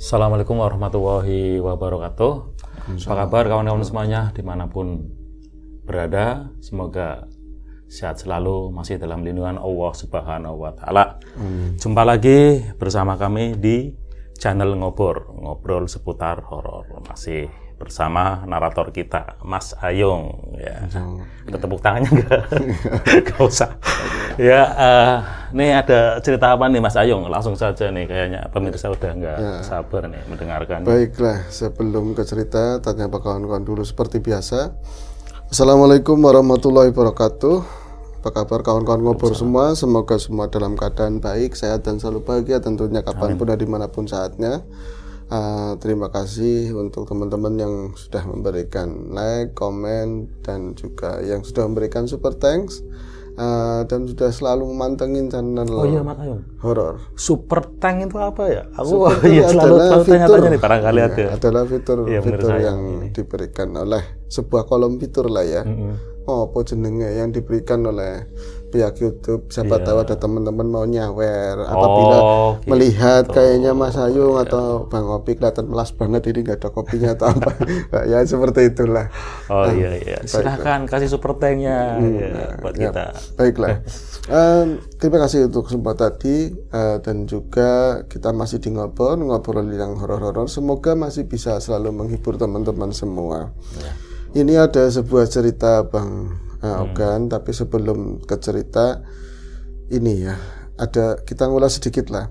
Assalamualaikum warahmatullahi wabarakatuh. Apa kabar kawan-kawan semuanya dimanapun berada? Semoga sehat selalu, masih dalam lindungan Allah Subhanahu wa Ta'ala. Jumpa lagi bersama kami di channel Ngobrol seputar horor. Masih bersama narator kita, Mas Ayung. Ya. Ada tepuk tangannya enggak? Enggak usah. Ya, nih ada cerita apa nih Mas Ayung? Langsung saja nih, kayaknya pemirsa udah nggak sabar nih mendengarkan. Baiklah, sebelum ke cerita, tanya apa kawan-kawan dulu seperti biasa. Assalamualaikum warahmatullahi wabarakatuh. Apa kabar kawan-kawan ngobrol semua? Semoga semua dalam keadaan baik, sehat dan selalu bahagia tentunya kapanpun dan dimanapun saatnya. Terima kasih untuk teman-teman yang sudah memberikan like, komen, dan juga yang sudah memberikan super thanks. Dan sudah selalu memantengin channel horor. Super Tank itu apa ya? Aku selalu tanya-tanya nih, barangkali ada. Adalah fitur yang diberikan oleh sebuah kolom fitur lah ya. Apa jenenge yang diberikan oleh pihak YouTube. Siapa tahu ada teman-teman mau nyawer apabila melihat kayaknya Mas Ayung atau Bang Opi kelihatan melas banget, ini nggak ada kopinya atau apa. Ya seperti itulah. Iya. Silahkan kasih super tanknya buat kita. Baiklah. Terima kasih untuk kesempatan tadi, dan juga kita masih di ngobrol yang horor-horor. Semoga masih bisa selalu menghibur teman-teman semua. Ini ada sebuah cerita Bang Ogan, tapi sebelum ke cerita ini ya, kita ngulas sedikit lah.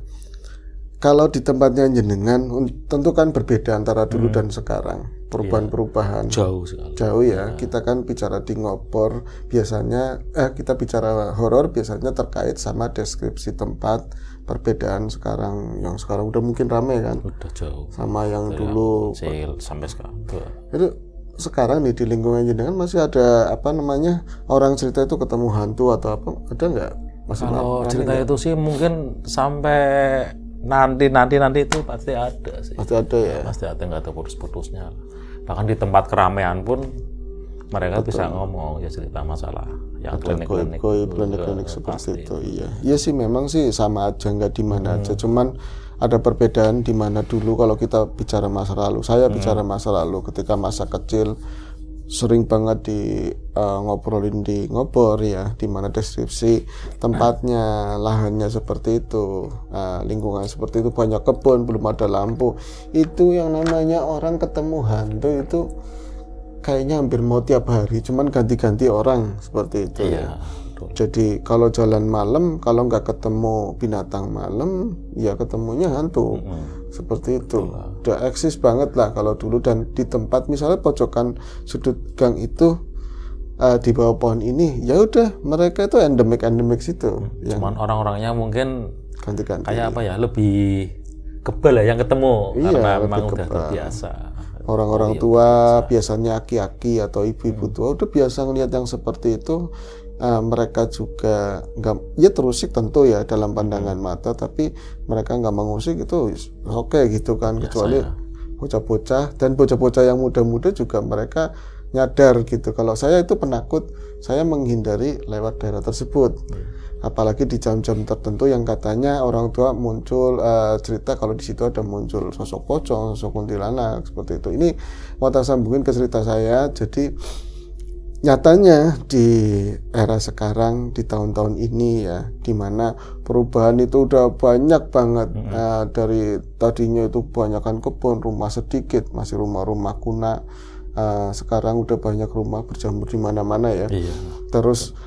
Kalau di tempatnya jenengan, tentu kan berbeda antara dulu dan sekarang. Perubahan-perubahan jauh ya. Kita kan bicara di ngopor biasanya, kita bicara horor biasanya terkait sama deskripsi tempat. Perbedaan sekarang, yang sekarang udah mungkin ramai kan, udah jauh sama yang dulu sampai sekarang. Itu sekarang nih di lingkungan jenengan masih ada orang cerita itu ketemu hantu atau apa, ada nggak? Kalau cerita itu sih mungkin sampai nanti itu pasti ada sih. Pasti ada ya. Pasti ada, nggak ada putus-putusnya. Bahkan di tempat keramaian pun mereka bisa ngomong ya, cerita masalah yang klinik seperti itu. Iya sih, memang sih sama aja, nggak di mana aja. Cuman ada perbedaan di mana dulu kalau kita bicara masa lalu. Saya bicara masa lalu ketika masa kecil sering banget ngobrolin di ngobor ya, di mana deskripsi tempatnya, lahannya seperti itu, lingkungan seperti itu, banyak kebun, belum ada lampu. Itu yang namanya orang ketemu hantu itu kayaknya hampir mau tiap hari, cuman ganti-ganti orang seperti itu ya. Jadi kalau jalan malam, kalau nggak ketemu binatang malam, ya ketemunya hantu. Seperti itu. Udah eksis banget lah kalau dulu. Dan di tempat misalnya pojokan sudut gang itu, di bawah pohon ini, ya udah mereka itu endemik situ. Cuman orang-orangnya mungkin ganti-ganti. Kayak apa ya, lebih kebal ya yang ketemu, karena memang udah terbiasa. Orang-orang tua biasanya aki-aki atau ibu-ibu tua udah biasa ngelihat yang seperti itu. Mereka juga nggak, ya terusik tentu ya dalam pandangan mata, tapi mereka nggak mengusik itu oke gitu kan. Kecuali bocah-bocah, dan bocah-bocah yang muda-muda juga mereka nyadar gitu. Kalau saya itu penakut, saya menghindari lewat daerah tersebut. Apalagi di jam-jam tertentu yang katanya orang tua muncul cerita kalau di situ ada muncul sosok pocong, sosok kuntilanak seperti itu. Ini mau tak sambungin ke cerita saya. Jadi nyatanya di era sekarang, di tahun-tahun ini ya, dimana perubahan itu udah banyak banget. Dari tadinya itu kebanyakan kebun, rumah sedikit, masih rumah-rumah kuna. Sekarang udah banyak rumah berjamur di mana-mana ya. Terus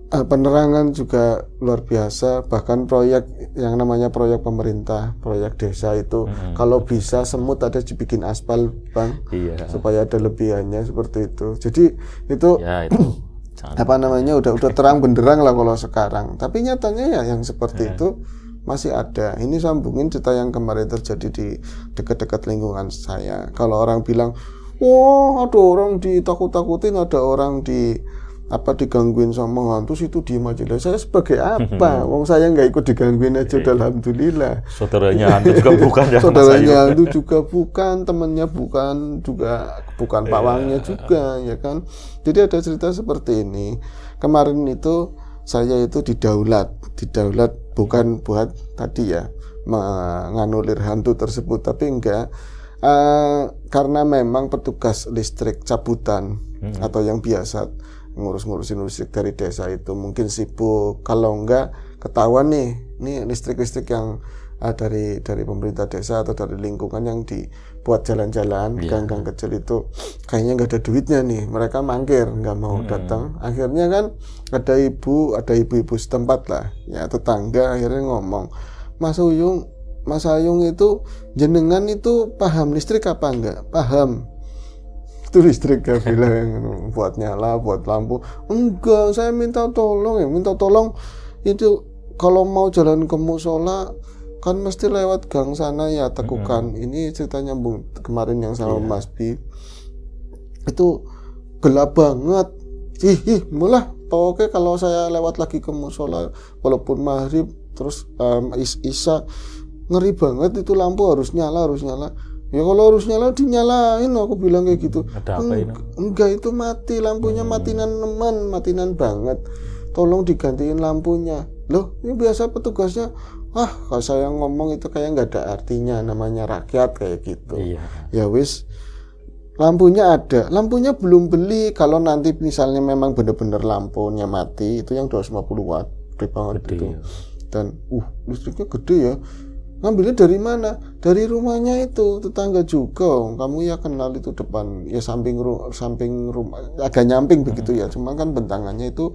penerangan juga luar biasa. Bahkan proyek yang namanya proyek pemerintah, proyek desa itu kalau bisa semut ada dibikin aspal Bang, supaya ada lebihannya seperti itu. Jadi itu udah terang benderang lah kalau sekarang. Tapi nyatanya ya yang seperti itu masih ada. Ini sambungin cerita yang kemarin terjadi di dekat-dekat lingkungan saya. Kalau orang bilang, wah ada orang ditakut-takutin, ada orang digangguin sama hantu, itu diem aja lah. Saya sebagai apa? Wong saya nggak ikut digangguin aja, alhamdulillah. Saudaranya hantu juga bukan ya. Saudaranya hantu juga bukan, temennya bukan pawangnya juga ya kan. Jadi ada cerita seperti ini. Kemarin itu saya itu didaulat bukan buat tadi ya menganulir hantu tersebut, tapi enggak, karena memang petugas listrik cabutan atau yang biasa ngurusin listrik dari desa itu mungkin sibuk, kalau enggak ketahuan nih listrik yang dari pemerintah desa atau dari lingkungan yang dibuat jalan-jalan gang-gang kecil itu kayaknya nggak ada duitnya nih, mereka mangkir nggak mau datang. Akhirnya kan ada ibu-ibu setempat lah ya, tetangga, akhirnya ngomong, Mas Ayung itu jenengan itu paham listrik apa enggak? Paham. Itu listrik ya, bilang buat nyala, buat lampu. Enggak, saya minta tolong itu kalau mau jalan ke musola kan mesti lewat gang sana ya, tekukan. Ini cerita nyambung kemarin yang sama Mas Bi. Itu gelap banget. Malah pokoknya kalau saya lewat lagi ke musola walaupun maghrib terus isya, ngeri banget itu, lampu harus nyala. Ya kalau harus nyala dinyalain, aku bilang kayak gitu. Ada apa ini? Enggak, itu mati lampunya, matinan banget. Tolong digantiin lampunya. Loh, ini biasa petugasnya. Kalau saya ngomong itu kayak nggak ada artinya, namanya rakyat kayak gitu. Iya. Ya wis, lampunya ada, lampunya belum beli. Kalau nanti misalnya memang bener-bener lampunya mati, itu yang 250 watt, gede banget Gede, itu. ya. Dan listriknya gede ya. Ngambilnya dari mana? Dari rumahnya itu, tetangga juga. Kamu ya kenal itu depan, ya samping rumah, agak nyamping begitu ya. Cuma kan bentangannya itu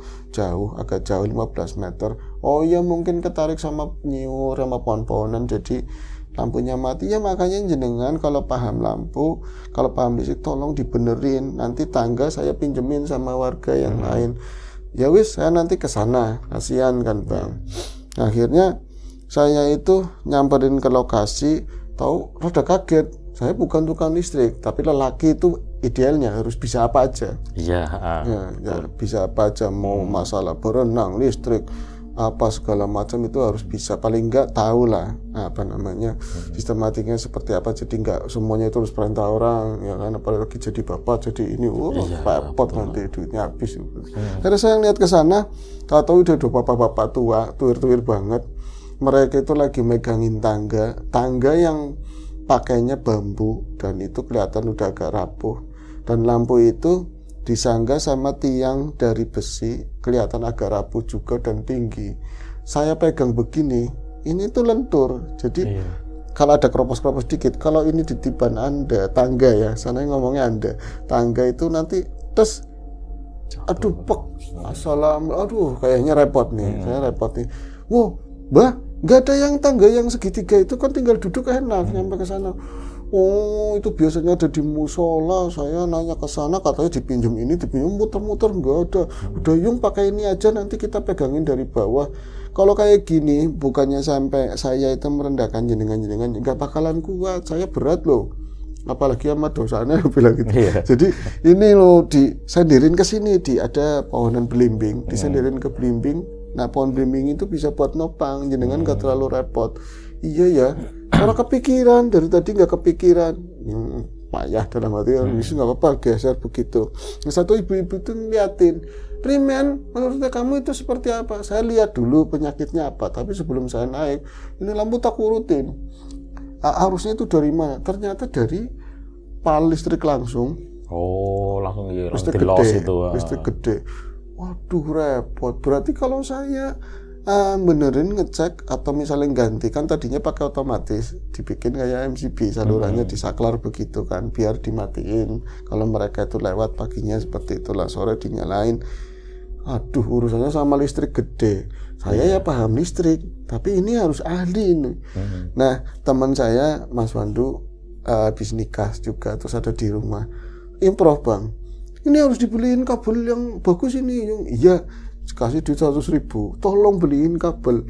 agak jauh 15 meter. Oh ya mungkin ketarik sama nyiur sama pohon-pohonan, jadi lampunya mati. Ya makanya jenengan kalau paham lampu, kalau paham listrik, tolong dibenerin. Nanti tangga saya pinjemin sama warga yang lain. Ya wis, saya nanti ke sana. Kasihan kan Bang. Akhirnya saya itu nyamperin ke lokasi, tahu rada kaget. Saya bukan tukang listrik, tapi lelaki itu idealnya harus bisa apa aja. Iya. Ya, bisa apa aja, mau masalah berenang, listrik, apa segala macam itu harus bisa. Paling enggak tahu lah sistematiknya seperti apa. Jadi enggak semuanya itu harus perintah orang, ya kan. Apalagi jadi bapak, jadi ini repot nanti duitnya habis. Karena saya lihat ke sana, tahu-tahu udah bapak-bapak tua, tuir-tuir banget. Mereka itu lagi megangin tangga yang pakainya bambu, dan itu kelihatan udah agak rapuh, dan lampu itu disangga sama tiang dari besi, kelihatan agak rapuh juga dan tinggi. Saya pegang begini, ini tuh lentur, jadi kalau ada keropos-keropos dikit, kalau ini ditiban Anda, tangga ya, sana ngomongnya Anda, tangga itu nanti terus kayaknya repot nih. Saya repot nih. Wow, Mbah, nggak ada yang tangga yang segitiga itu, kan tinggal duduk enak nyampe ke sana. Oh, itu biasanya ada di musola. Saya nanya ke sana, katanya dipinjam muter-muter, nggak ada. Udah Yung pakai ini aja, nanti kita pegangin dari bawah. Kalau kayak gini, bukannya sampai saya itu merendahkan jenengan, nggak bakalan kuat. Saya berat loh, apalagi sama dosanya bilang gitu. Jadi ini loh, disenderin ke sini, ada pohonan belimbing, disenderin ke belimbing. Nah, pohon belimbing itu bisa buat nopang, jenengan gak terlalu repot. Iya ya, orang kepikiran, dari tadi gak kepikiran. Payah dalam hati, bisa gak apa-apa, geser begitu. Nah, satu ibu-ibu itu ngeliatin, Primen, menurut kamu itu seperti apa? Saya lihat dulu penyakitnya apa, tapi sebelum saya naik, ini lampu tak urutin. Harusnya itu dari mana? Ternyata dari pal listrik langsung. Oh, langsung listrik gede, listrik gede. Waduh, repot. Berarti kalau saya benerin ngecek atau misalnya ganti, kan tadinya pakai otomatis, dibikin kayak MCB, salurannya disaklar begitu kan, biar dimatiin kalau mereka itu lewat paginya, seperti itulah, sore dinyalain. Aduh, urusannya sama listrik gede. Saya ya paham listrik, tapi ini harus ahli ini. Nah, teman saya Mas Wandu habis nikah juga, terus ada di rumah, improv Bang, ini harus dibeliin kabel yang bagus ini. Iya, kasih duit 100.000, tolong beliin kabel,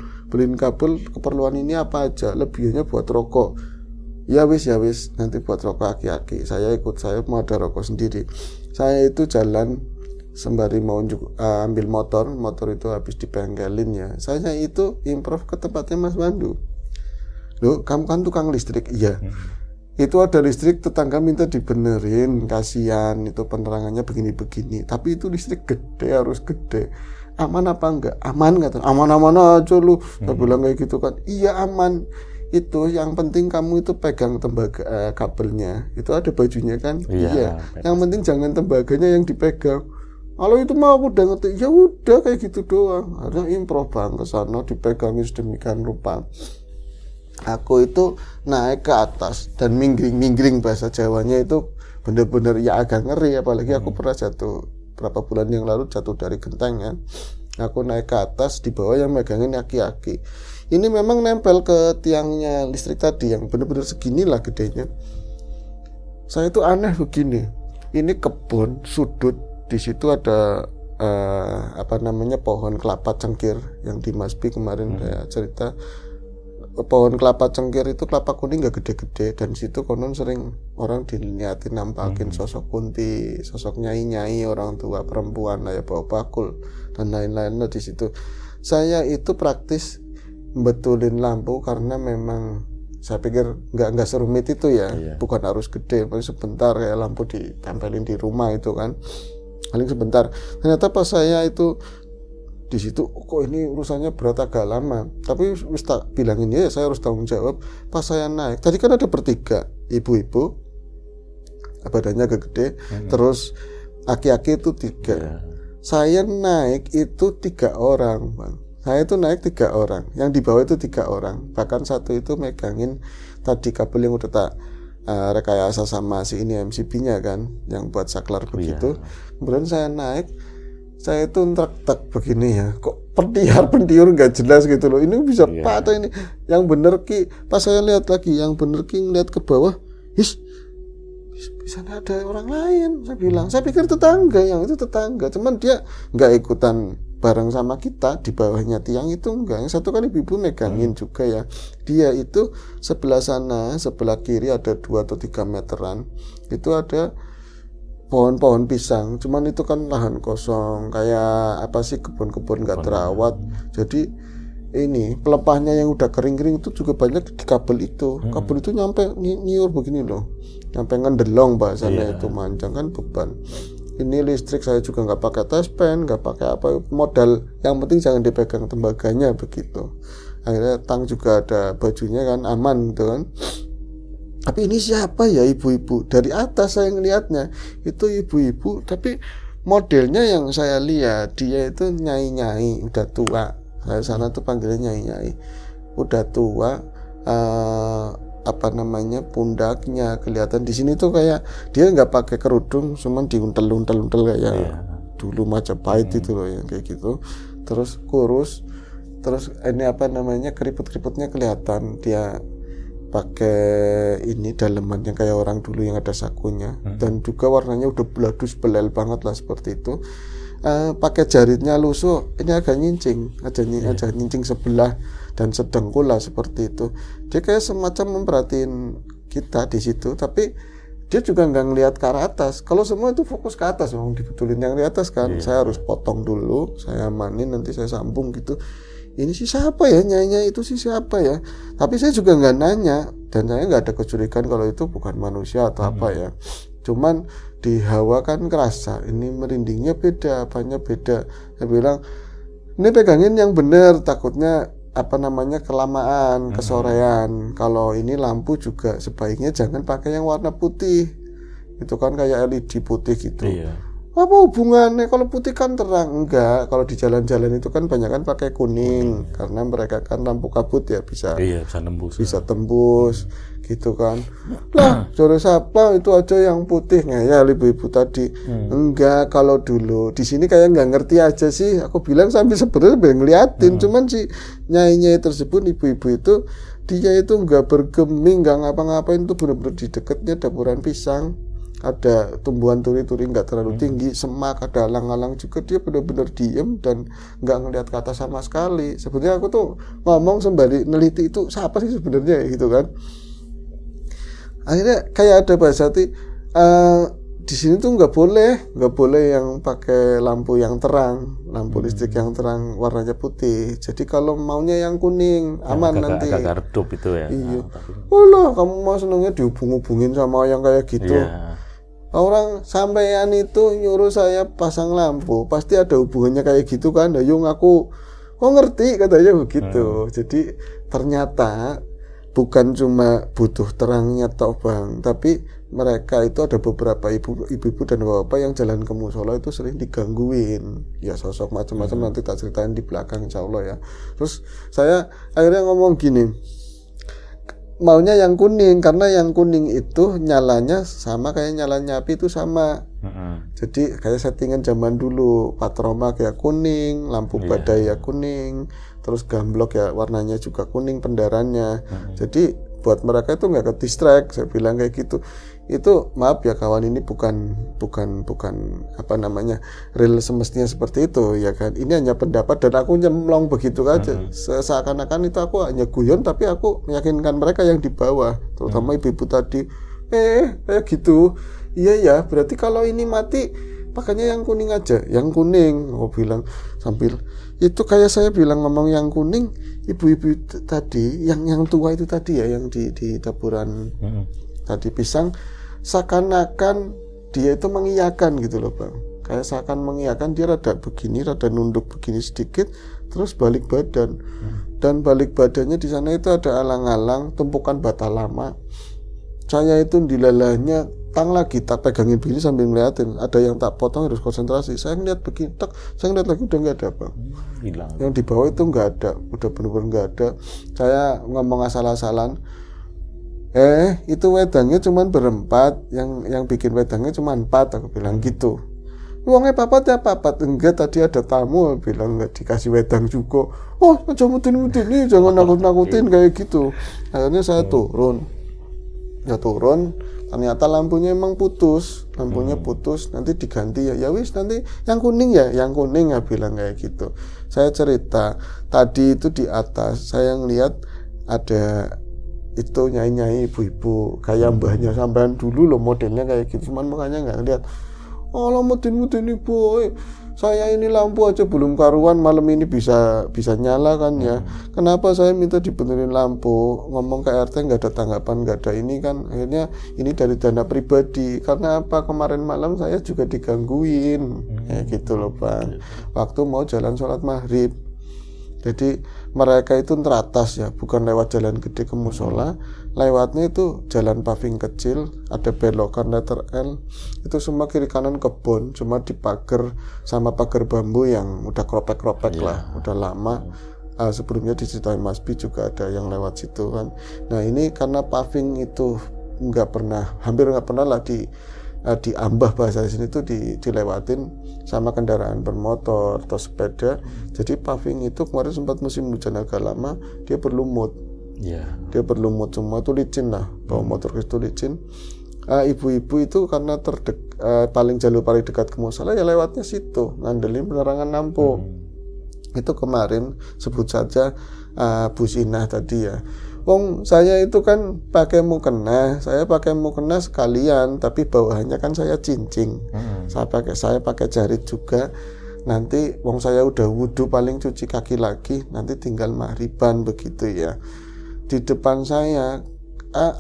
keperluan ini apa aja, lebihnya buat rokok. Ya wis, nanti buat rokok aki-aki. Saya ikut, saya mau ada rokok sendiri. Saya itu jalan sembari mau ambil motor itu habis dibengkelin ya. Saya itu improv ke tempatnya Mas Wandu. Loh, kamu kan tukang listrik? Iya. Itu ada listrik, tetangga minta dibenerin, kasihan itu penerangannya begini-begini, tapi itu listrik gede, harus gede. aman apa enggak? Aman kata. Aman-aman aja lu. Saya bilang kayak gitu kan. Iya aman. Itu yang penting kamu itu pegang tembaga kabelnya. Itu ada bajunya kan? Iya. Yang penting jangan tembaganya yang dipegang. Kalau itu mah aku udah ngerti. Ya udah kayak gitu doang. Ada improv bang ke sana dipegangin sedemikian rupa. Aku itu naik ke atas dan minggring bahasa Jawanya itu bener-bener ya agak ngeri, apalagi aku pernah jatuh berapa bulan yang lalu jatuh dari genteng kan. Aku naik ke atas, di bawah yang megangin aki-aki. Ini memang nempel ke tiangnya listrik tadi yang bener-bener segini lah gedenya. Saya itu aneh begini. Ini kebun sudut, di situ ada pohon kelapa cengkir yang di Mas Bi kemarin saya cerita. Pohon kelapa cengkir itu kelapa kuning gak gede-gede, dan situ konon sering orang dilihatin nampakin sosok kunti, sosok nyai-nyai orang tua perempuan lah ya bawa bakul dan lain-lain lah di situ. Saya itu praktis betulin lampu karena memang saya pikir nggak serumit itu ya, bukan harus gede, paling sebentar kayak lampu ditempelin di rumah itu kan, paling sebentar. Ternyata pas saya itu di situ kok ini urusannya berat agak lama, tapi wis tak bilangin ya saya harus tanggung jawab. Pas saya naik tadi kan ada bertiga, ibu-ibu badannya agak gede, terus aki-aki itu 3. Saya naik itu 3 orang bang. Saya itu naik 3 orang, yang di bawah itu 3 orang, bahkan satu itu megangin tadi kabel yang udah tak rekayasa sama si ini MCB-nya kan, yang buat saklar begitu. Kemudian saya naik, saya itu ntrek-trek begini ya, kok pendiur nggak jelas gitu loh, ini bisa patah ini. Yang bener Ki, pas saya lihat lagi, yang bener Ki ngeliat ke bawah, bisa ada orang lain. Saya bilang, saya pikir tetangga, yang itu tetangga, cuman dia nggak ikutan bareng sama kita di bawahnya tiang itu enggak. Yang satu kan ibu-ibu megangin juga ya. Dia itu sebelah sana, sebelah kiri ada 2 atau 3 meteran, itu ada pohon-pohon pisang, cuman itu kan lahan kosong, kayak apa sih, kebun-kebun nggak terawat. Jadi ini pelepahnya yang udah kering-kering itu juga banyak di kabel itu. Kabel itu nyampe nyiur begini loh, nyampe ngendelong bahasanya itu, manjang kan beban. Ini listrik saya juga nggak pakai tespen, nggak pakai apa, modal yang penting jangan dipegang tembaganya begitu. Akhirnya tang juga ada bajunya kan, aman gitu kan. Tapi ini siapa ya, ibu-ibu? Dari atas saya ngelihatnya itu ibu-ibu, tapi modelnya yang saya lihat dia itu nyai-nyai, udah tua. Saya sana tuh panggilnya nyai-nyai, udah tua. Pundaknya kelihatan di sini tuh kayak dia nggak pakai kerudung, cuman diuntel kayak dulu Majapahit itu loh yang kayak gitu. Terus kurus, terus ini keriput-keriputnya kelihatan. Dia pakai ini daleman yang kayak orang dulu yang ada sakunya, dan juga warnanya udah beladus belel banget lah seperti itu. Pakai jaritnya lusuh, ini agak nyincing, aja nyincing sebelah dan sedengkul lah seperti itu. Dia kayak semacam memperhatiin kita di situ, tapi dia juga nggak ngelihat ke arah atas. Kalau semua itu fokus ke atas, dibetulin yang di atas kan. Saya harus potong dulu, saya amanin, nanti saya sambung gitu. Ini sih siapa ya, nyainya itu sih siapa ya? Tapi saya juga nggak nanya, dan saya nggak ada kecurigaan kalau itu bukan manusia atau apa ya. Cuman di hawa kan kerasa, ini merindingnya beda, apanya beda. Saya bilang, ini pegangin yang bener, takutnya kelamaan, kesorean. Kalau ini lampu juga sebaiknya jangan pakai yang warna putih. Itu kan kayak LED putih gitu. Apa hubungannya, kalau putih kan terang? Enggak, kalau di jalan-jalan itu kan banyak kan pakai kuning, karena mereka kan lampu kabut ya, bisa tembus gitu kan. Lah sore siapa itu aja yang putih, ngeyel ibu-ibu tadi. Enggak, kalau dulu di sini kayak nggak ngerti aja sih. Aku bilang sampai sebenarnya ngeliatin, cuman si nyai-nyai tersebut, ibu-ibu itu, dia itu nggak bergeming, nggak ngapa-ngapain, tuh bener-bener di dekatnya dapuran pisang. Ada tumbuhan turi-turi nggak terlalu tinggi, semak, ada alang-alang juga. Dia benar-benar diem dan nggak ngelihat ke atas sama sekali. Sebenarnya aku tuh ngomong sembari neliti itu siapa sih sebenarnya gitu kan. Akhirnya kayak ada bahasa di sini tuh nggak boleh yang pakai lampu yang terang, lampu listrik yang terang warnanya putih. Jadi kalau maunya yang kuning aman nanti. Agak redup itu ya. Iya. Oh lah, kamu mau senengnya dihubung-hubungin sama yang kayak gitu. Orang sampean itu nyuruh saya pasang lampu, pasti ada hubungannya kayak gitu kan? Yung aku ngerti katanya begitu. Jadi ternyata bukan cuma butuh terangnya toh Bang, tapi mereka itu ada beberapa ibu-ibu dan bapak yang jalan ke musola itu sering digangguin. Ya sosok macam-macam nanti tak ceritain di belakang insya Allah ya. Terus saya akhirnya ngomong gini, maunya yang kuning karena yang kuning itu nyalanya sama kayak nyalanya api itu sama. Jadi kayak settingan zaman dulu, patroma kayak kuning, lampu badai ya kuning, terus gamblok ya warnanya juga kuning pendarannya. Jadi buat mereka itu nggak ke distract, saya bilang kayak gitu. Itu maaf ya kawan, ini bukan apa namanya real semestinya seperti itu ya kan. Ini hanya pendapat dan aku nyemplung begitu aja. Seakan-akan itu aku hanya guyon, tapi aku meyakinkan mereka yang di bawah, terutama ibu-ibu tadi. Kayak gitu. Iya ya, berarti kalau ini mati pakainya yang kuning aja, yang kuning. Aku bilang sambil itu kayak saya bilang ngomong yang kuning, ibu-ibu tadi, yang tua itu tadi ya, yang di taburan tadi pisang, seakan-akan dia itu mengiyakan gitu loh Bang. Kayak seakan mengiyakan, dia rada begini, rada nunduk begini sedikit, terus balik badan. Dan balik badannya di sana itu ada alang-alang, tumpukan bata lama. Saya itu dilalahnya tang lagi, tak pegangin begini sambil ngeliatin. Ada yang tak potong, harus konsentrasi. Saya ngeliat begini, saya ngeliat lagi udah nggak ada Bang. Hilang. Yang di bawah itu nggak ada, udah benar-benar nggak ada. Saya ngomong asal-asalan. Itu wedangnya cuma berempat, yang bikin wedangnya cuma 4, aku bilang gitu. Uangnya papat ya papat, enggak tadi ada tamu, aku bilang nggak dikasih wedang juga. Jangan mutin-mutin nih, jangan nakut-nakutin kayak gitu. Akhirnya saya turun, ternyata lampunya emang putus, nanti diganti ya wis nanti yang kuning ya bilang kayak gitu. Saya cerita tadi itu di atas saya ngeliat ada itu nyai ibu-ibu kayak mbahnya sampean dulu loh, modelnya kayak gitu, cuman makanya nggak ngeliat. Allah mutin ibu, saya ini lampu aja belum karuan, malam ini bisa nyala kan ya. Kenapa saya minta dibenerin lampu? Ngomong ke RT nggak ada tanggapan, nggak ada ini kan. Akhirnya ini dari dana pribadi. Karena apa? Kemarin malam saya juga digangguin, kayak gitu loh Bang. Waktu mau jalan sholat maghrib. Jadi mereka itu teratas ya, bukan lewat jalan gede ke musola, lewatnya itu jalan paving kecil, ada belokan letter L, itu semua kiri kanan kebun, cuma dipagar sama pagar bambu yang udah kropek-kropek lah, udah lama. Sebelumnya diceritain Mas Bi juga ada yang lewat situ kan. Nah ini karena paving itu hampir nggak pernah lah diambah bahasa di sini tuh dilewatin sama kendaraan bermotor atau sepeda. Jadi paving itu kemarin sempat musim hujan agak lama, dia berlumut. Dia berlumut semua, itu licin lah, bawa motor itu licin. Ibu-ibu itu karena jalur paling dekat ke musola ya lewatnya situ, ngandelin penerangan lampu. Itu kemarin sebut saja Bu Sinah tadi ya. Saya itu kan pakai mukena, sekalian, tapi bawahannya kan saya cincing. Saya pakai jarit juga. Nanti saya udah wudhu paling cuci kaki lagi, nanti tinggal maghriban begitu ya. Di depan saya,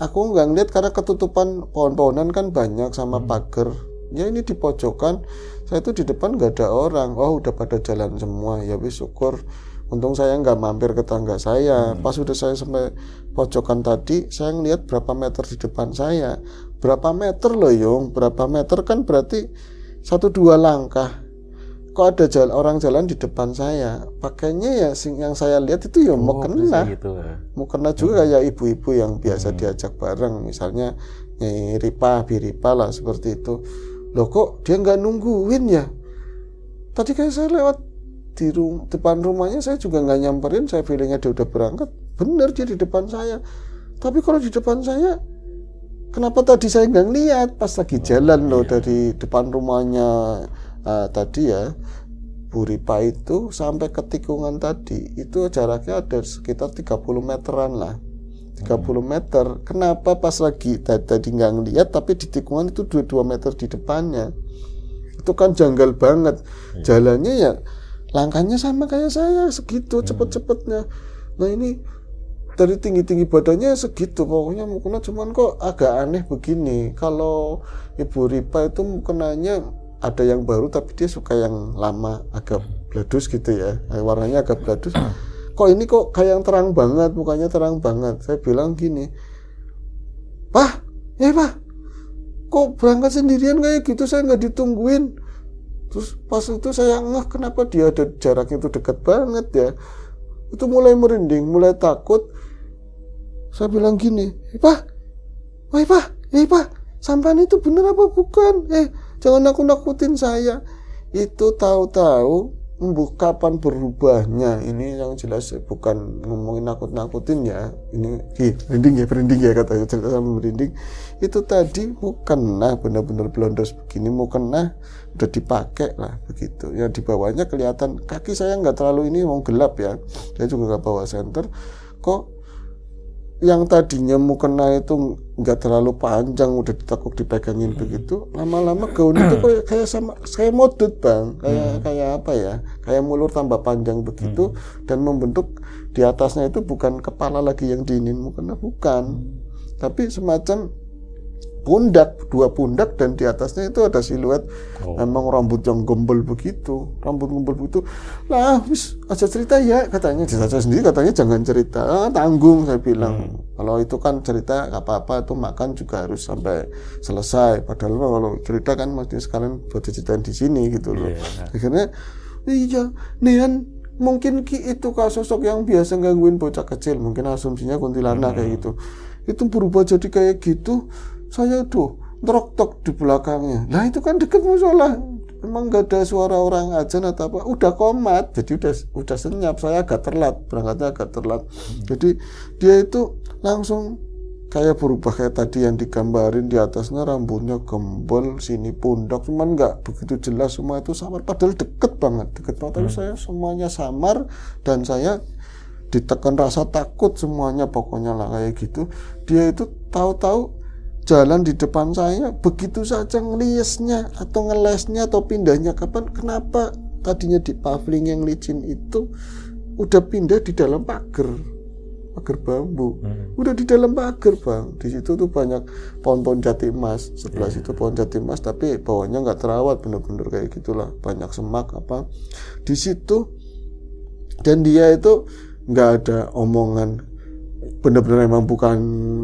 aku nggak ngeliat karena ketutupan pohon-pohonan kan banyak sama pagar. Ya ini di pojokan, saya itu di depan nggak ada orang. Udah pada jalan semua. Ya wis syukur. Untung saya nggak mampir ke tangga saya. Pas udah saya sampai pojokan tadi, saya ngeliat berapa meter di depan saya. Berapa meter loh Yung? Berapa meter kan berarti 1-2 langkah. Kok ada orang jalan di depan saya? Pakainya ya yang saya lihat itu ya mukena. Gitu, ya. Mukena juga kayak ibu-ibu yang biasa diajak bareng. Misalnya Nyai Ripa, Biripa lah seperti itu. Loh kok dia nggak nungguin ya? Tadi kayak saya lewat di depan rumahnya, saya juga nggak nyamperin, saya feelingnya dia udah berangkat. Bener dia di depan saya, tapi kalau di depan saya kenapa tadi saya nggak ngeliat pas lagi jalan loh dari depan rumahnya tadi ya Bu Ripa itu sampai ke tikungan tadi itu jaraknya ada sekitar 30 meteran lah, 30 meter. Kenapa pas lagi tadi nggak ngeliat, tapi di tikungan itu 2 meter di depannya? Itu kan janggal banget. Jalannya ya langkahnya sama kayak saya segitu cepet-cepetnya. Nah ini dari tinggi-tinggi badannya segitu, pokoknya mukena cuman kok agak aneh begini. Kalau Ibu Ripa itu mukenanya ada yang baru tapi dia suka yang lama, agak bladus gitu ya, warnanya agak bladus. Kok ini kok kayak yang terang banget, mukanya terang banget. Saya bilang gini, Pak, Pak, kok berangkat sendirian kayak gitu, saya nggak ditungguin. Terus pas itu saya ngeh kenapa dia ada jaraknya itu dekat banget ya. Itu mulai merinding, mulai takut. Saya bilang gini, Pak, sampean itu bener apa bukan? Jangan nakut-nakutin saya. Itu tahu-tahu kapan berubahnya. Ini yang jelas bukan ngomongin nakut-nakutin ya. Ini merinding ya katanya, cerita sama merinding. Itu tadi mukena benar-benar blondos begini, mukena udah dipakai lah begitu. Ya di bawahnya kelihatan kaki saya nggak terlalu ini mau gelap ya. Saya juga nggak bawa senter. Kok yang tadinya mukena itu nggak terlalu panjang udah ditakuk dipegangin begitu, lama-lama gaun itu kayak sama saya modut bang, kayak apa ya, kayak mulur tambah panjang begitu, dan membentuk di atasnya itu bukan kepala lagi yang diinin mukena, bukan, tapi semacam pundak, dua pundak, dan di atasnya itu ada siluet memang rambut yang gembel begitu, lah wis aja cerita ya katanya, saya sendiri katanya jangan cerita, tanggung saya bilang, kalau itu kan cerita apa-apa itu makan juga harus sampai selesai, padahal kalau cerita kan mesti sekalian buat diceritain di sini gitu loh. Akhirnya iya Nean mungkin itu sosok yang biasa gangguin bocah kecil, mungkin asumsinya kuntilanak kayak gitu, itu berubah jadi kayak gitu. Saya tuh ngerok-tok di belakangnya. Nah itu kan deket musola. Emang gak ada suara orang azan atau apa. Udah komat. Jadi udah senyap. Saya agak terlambat. Berangkatnya agak terlambat. Jadi dia itu langsung kayak berubah kayak tadi yang digambarin, di atasnya rambutnya gembel, sini pundak. Cuman gak begitu jelas semua itu samar. Padahal deket banget. Tapi saya semuanya samar. Dan saya ditekan rasa takut semuanya. Pokoknya lah kayak gitu. Dia itu tahu-tahu jalan di depan saya, begitu saja ngeliesnya atau ngelesnya atau pindahnya kapan, kenapa tadinya di pavling yang licin itu udah pindah di dalam pagar bambu, udah di dalam pagar bang. Di situ tuh banyak pohon-pohon jati emas, sebelah situ pohon jati emas, tapi bawahnya nggak terawat, bener-bener kayak gitulah, banyak semak apa di situ. Dan dia itu nggak ada omongan, benar-benar emang bukan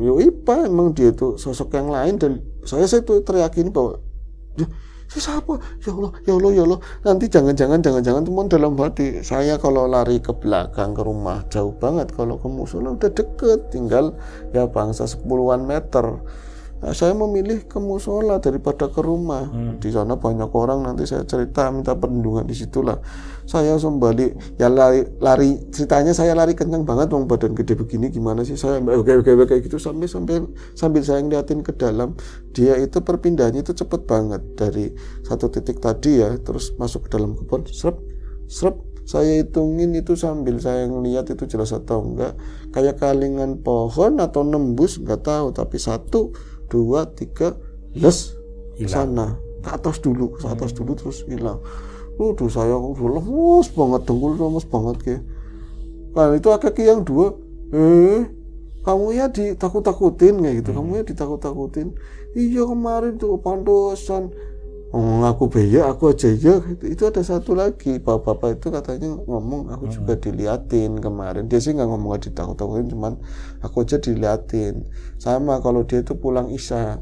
Ipa, emang dia itu sosok yang lain. Dan saya tuh teriakin bahwa siapa, ya Allah, nanti jangan teman dalam hati saya kalau lari ke belakang ke rumah jauh banget, kalau ke musola udah deket, tinggal ya bangsa 10-an meter. Nah, saya memilih ke musola daripada ke rumah. Di sana banyak orang, nanti saya cerita minta perlindungan di situlah. Saya kembali ya lari ceritanya, saya lari kencang banget, wong badan gede begini gimana sih saya kayak gitu sambil saya ngeliatin ke dalam. Dia itu perpindahannya itu cepet banget dari satu titik tadi ya, terus masuk ke dalam kebun, srep. Saya hitungin itu sambil saya ngeliat itu jelas atau enggak, kayak kalingan pohon atau nembus nggak tahu, tapi 1, 2, 3 ke sana ke atas dulu terus hilang. Saya udah lemes banget, dengkul lemes banget kayak. Nah itu kaki yang 2, kamu ya ditakut-takutin kayak gitu, kamu ya ditakut-takutin. Iya kemarin tuh pantesan ngaku beya, aku aja ya. Itu ada satu lagi bapak-bapak itu katanya ngomong, aku juga diliatin kemarin. Dia sih nggak ngomong ditakut-takutin, cuman aku aja diliatin. Sama kalau dia itu pulang isya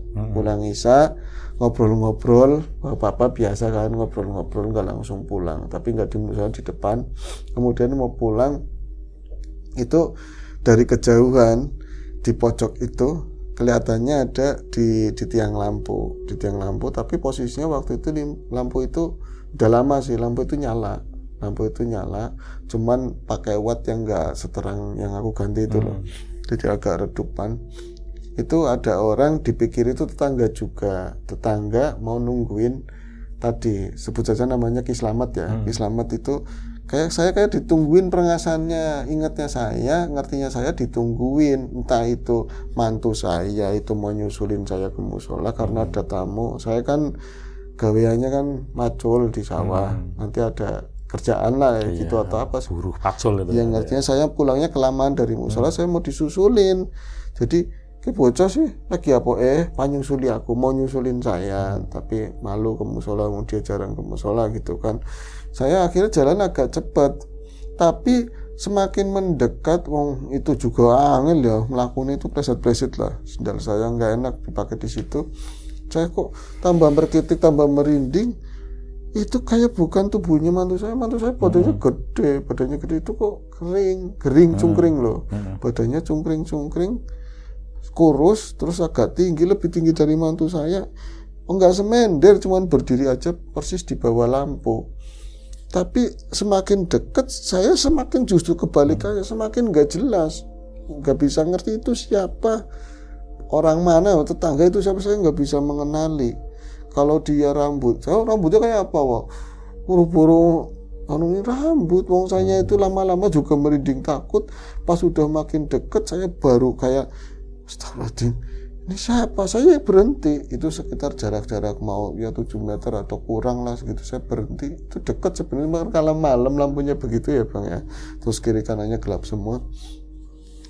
ngobrol-ngobrol, bapak-bapak biasa kan ngobrol-ngobrol, nggak langsung pulang, tapi nggak di depan. Kemudian mau pulang itu dari kejauhan di pojok itu kelihatannya ada di tiang lampu, tapi posisinya waktu itu lampu itu udah lama sih, lampu itu nyala, cuman pakai watt yang enggak seterang yang aku ganti itu loh, jadi agak redupan. Itu ada orang, dipikir itu tetangga mau nungguin tadi, sebut saja namanya Ki Slamet ya. Ki Slamet itu kayak ditungguin perengasannya, ngertinya saya ditungguin, entah itu mantu saya itu mau nyusulin saya ke musola karena ada tamu. Saya kan gaweannya kan macul di sawah, nanti ada kerjaan lah gitu atau apa buruh pacul itu. Yang artinya saya pulangnya kelamaan dari musola, saya mau disusulin. Jadi ke bocah sih lagi apa nyusuli aku, mau nyusulin saya, tapi malu ke musola, dia jarang ke musola gitu kan. Saya akhirnya jalan agak cepat, tapi semakin mendekat, wong itu juga angel ya melakukan itu, pleset-pleset lah, sendal saya nggak enak dipakai di situ. Saya kok tambah berkitik, tambah merinding. Itu kayak bukan tubuhnya mantu saya badannya gede itu kok kering cungkring loh, badannya cungkring kurus, terus agak tinggi, lebih tinggi dari mantu saya. Enggak semender, cuman berdiri aja persis di bawah lampu. Tapi semakin dekat saya semakin justru kebalikannya, semakin nggak jelas, nggak bisa ngerti itu siapa, orang mana, tetangga itu siapa, saya nggak bisa mengenali. Kalau dia rambutnya kayak apa, wah, buru-buru ini rambut, wong saya itu lama-lama juga merinding takut. Pas sudah makin dekat saya baru kayak, astagfirullahaladzim, ini siapa? Saya berhenti, itu sekitar jarak mau ya 7 meter atau kurang lah segitu, saya berhenti. Itu dekat sebenarnya, kalau malam lampunya begitu ya Bang ya, terus kiri kanannya gelap semua.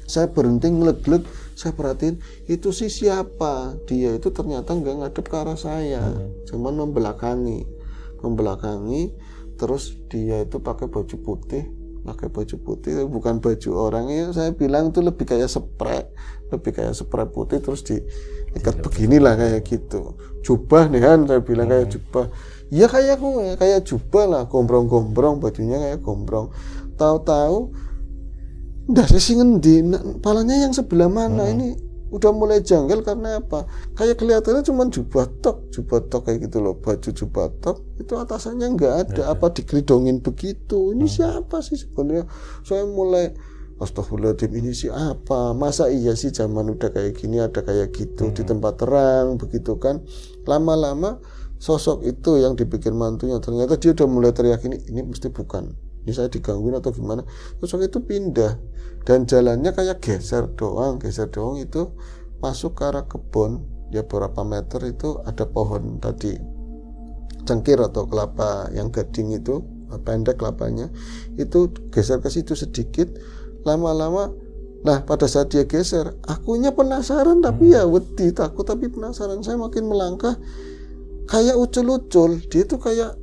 Saya berhenti ngeleg-leg, saya perhatiin itu sih siapa, dia itu ternyata nggak ngadep ke arah saya, cuman membelakangi, terus dia itu pakai baju putih, bukan baju orangnya, saya bilang itu lebih kayak spray putih, terus diikat beginilah kayak gitu, jubah nih kan, saya bilang kayak jubah, ya kayak jubah lah, gombrong-gombrong, bajunya kayak gombrong. Tahu-tahu udah saya sih ngendi, palanya yang sebelah mana, ini udah mulai janggal karena apa? Kayak kelihatannya cuma jubah tok kayak gitu loh, baju jubah tok, itu atasannya nggak ada, apa dikelidongin begitu. Ini siapa sih sebenarnya? Saya mulai astagfirullahaladzim, ini siapa? Masa iya sih zaman udah kayak gini, ada kayak gitu di tempat terang begitu kan? Lama-lama sosok itu yang dipikir mantunya, ternyata dia udah mulai teriak, ini mesti bukan, ini saya digangguin atau gimana. Sosok itu pindah dan jalannya kayak geser doang itu masuk ke arah kebun ya, beberapa meter itu ada pohon tadi cengkir atau kelapa yang gading itu, pendek kelapanya, itu geser ke situ sedikit. Lama-lama, nah pada saat dia geser, akunya penasaran tapi ya wedi, takut tapi penasaran, saya makin melangkah, kayak ucul-ucul, dia itu kayak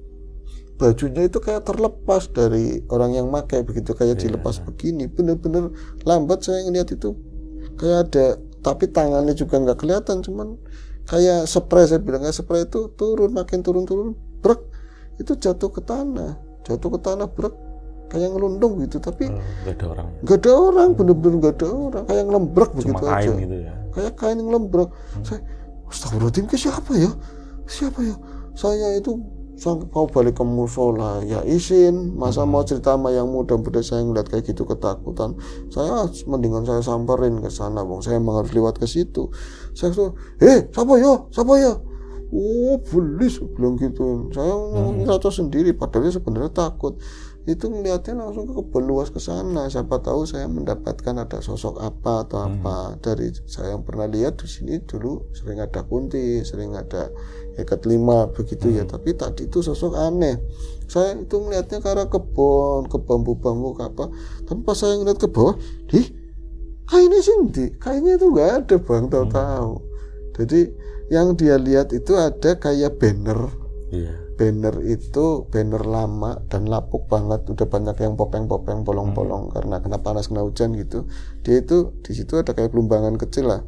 bajunya itu kayak terlepas dari orang yang pakai begitu, kayak dilepas begini, bener-bener lambat saya ngeliat itu, kayak ada, tapi tangannya juga nggak kelihatan, cuman kayak spray, saya bilang kayak spray itu makin turun, brek, itu jatuh ke tanah, brek, kayak ngelundung gitu, tapi nggak ada orang, bener-bener nggak ada orang, kayak ngelembrek begitu aja, gitu ya. Kayak kain ngelembrek. Saya, astagfirullahaladzim, siapa ya? Saya itu mau balik ke musola, ya izin, masa mau cerita sama yang muda-muda, saya ngeliat kayak gitu ketakutan, saya mendingan saya samperin ke sana, Bang, saya emang harus lewat ke situ. Saya tuh, siapa ya? Oh, belis, bilang gitu. Saya ngerasa sendiri, padahal sebenarnya takut. Itu ngeliatnya langsung ke kebun luas ke sana. Siapa tahu saya mendapatkan ada sosok apa atau apa. Dari saya yang pernah lihat di sini dulu sering ada kunti, sering ada ikat lima begitu ya. Tapi tadi itu sosok aneh. Saya itu ngeliatnya ke arah kebun, ke bambu-bambu ke apa. Tapi pas saya ngeliat ke bawah, kainnya sih, kainnya itu nggak ada, Bang, tahu-tahu. Jadi yang dia lihat itu ada kayak banner. Banner itu banner lama dan lapuk banget, udah banyak yang popeng-popeng, bolong-bolong karena kena panas, kena hujan gitu. Dia itu di situ ada kayak gelumbangan kecil lah.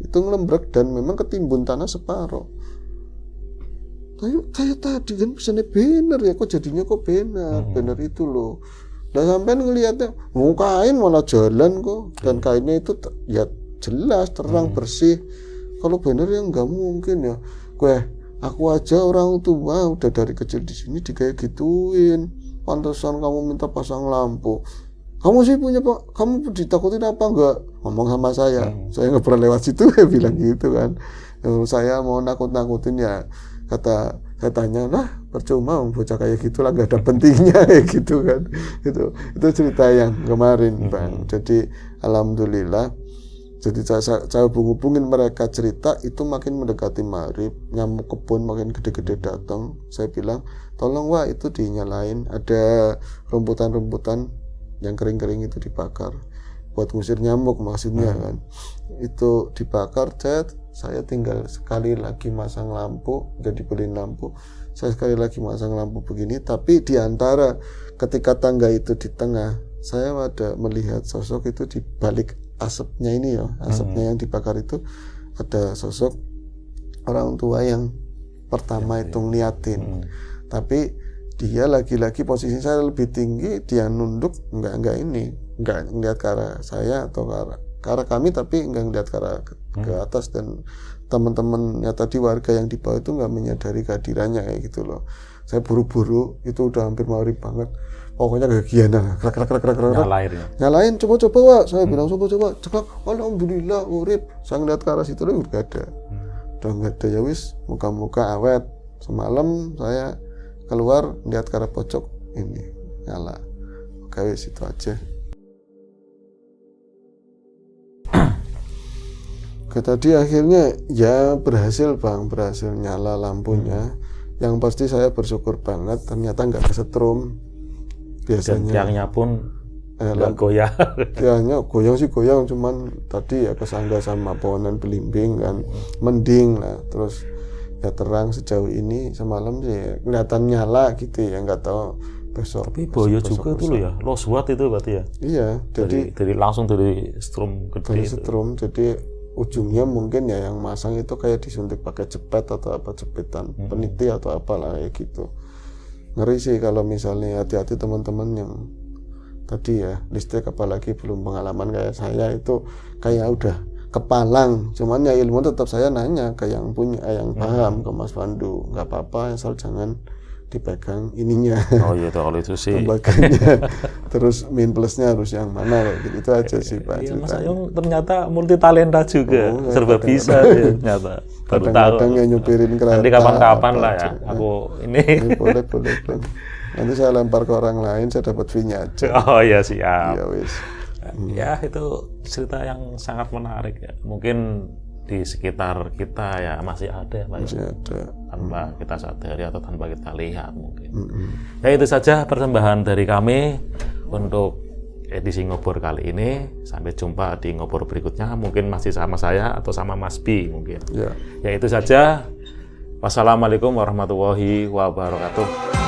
Itu ngelembrek dan memang ketimbun tanah separuh. Kayak tadi kan pesannya banner ya, kok jadinya banner itu loh. Dan sampai ngelihatnya, kain malah jalan kok, dan kainnya itu ya jelas, terang, bersih. Kalau banner yang nggak mungkin ya. Aku aja orang tua udah dari kecil di sini kayak gituin. Pantesan kamu minta pasang lampu. Kamu sih punya Pak, kamu ditakutin apa enggak? Ngomong sama saya. Saya nggak pernah lewat situ, ya bilang gitu kan. Saya mau nakut-nakutin ya, kata saya tanya, percuma bocah kayak gitulah, nggak ada pentingnya kayak gitu kan. Itu cerita yang kemarin, Bang. Jadi alhamdulillah Jadi saya hubungin mereka cerita, itu makin mendekati maghrib, nyamuk kebun makin gede-gede datang. Saya bilang, tolong wah itu dinyalain, ada rumputan-rumputan yang kering-kering itu dibakar buat ngusir nyamuk maksudnya kan. Itu dibakar, saya tinggal sekali lagi masang lampu, jadi beliin lampu. Saya sekali lagi masang lampu begini, tapi di antara ketika tangga itu di tengah, saya ada melihat sosok itu di balik asapnya ini ya, asapnya yang dibakar itu ada sosok orang tua yang pertama itu ngeliatin. Tapi dia lagi-lagi posisi saya lebih tinggi, dia nunduk enggak ngeliat ke arah saya atau ke arah kami, tapi enggak ngeliat ke atas. Dan teman-temannya tadi, warga yang di bawah itu enggak menyadari kehadirannya kayak gitu loh. Saya buru-buru, itu udah hampir maghrib banget, pokoknya kegiatan nyalain, coba wak, saya bilang coba cekak, alhamdulillah urip. Saya ngeliat ke arah situ udah nggak ada, ya wis, muka-muka awet. Semalam saya keluar lihat ke arah pojok ini nyala, oke wis itu aja. Tadi akhirnya ya berhasil nyala lampunya. Yang pasti saya bersyukur banget, ternyata nggak kesetrum. Biasanya tiangnya pun nggak goyah. Tiangnya goyang, cuman tadi ya kesangga sama pohonan belimbing kan, mending lah. Terus ya terang sejauh ini, semalam sih kelihatan nyala gitu ya, nggak tahu besok. Tapi boyo juga dulu ya, lost watt itu berarti ya? Iya, jadi langsung dari strum gede. Dari strum, jadi ujungnya mungkin ya yang masang itu kayak disuntik pakai jepet atau apa, jepitan peniti atau apalah ya gitu. Ngeri sih kalau misalnya, hati-hati teman-teman yang tadi ya listrik, apalagi belum pengalaman kayak saya, itu kayak udah kepalang. Cuman ya ilmu tetap saya nanya ke yang punya, yang paham, ke Mas Pandu, nggak apa-apa asal jangan dipegang ininya. Oh iya, kalau itu sih tembakannya. Terus min plusnya harus yang mana gitu. Itu aja sih Pak. Iya, Mas Ayung ternyata multi talenta juga, serba bisa ya, ternyata. Baru tahu. Kadang-kadang yang nyupirin kereta. Nanti kapan-kapan lah ya, aku ini. Boleh. Nanti saya lempar ke orang lain, saya dapat fee-nya aja. Oh iya, siap. Iya wis. Ya itu cerita yang sangat menarik ya. Mungkin di sekitar kita ya masih ada Pak, masih ada, tanpa kita sadari atau tanpa kita lihat mungkin. Ya itu saja persembahan dari kami untuk edisi Ngobor kali ini. Sampai jumpa di Ngobor berikutnya, mungkin masih sama saya atau sama Mas Bi mungkin. Ya itu saja. Wassalamualaikum warahmatullahi wabarakatuh.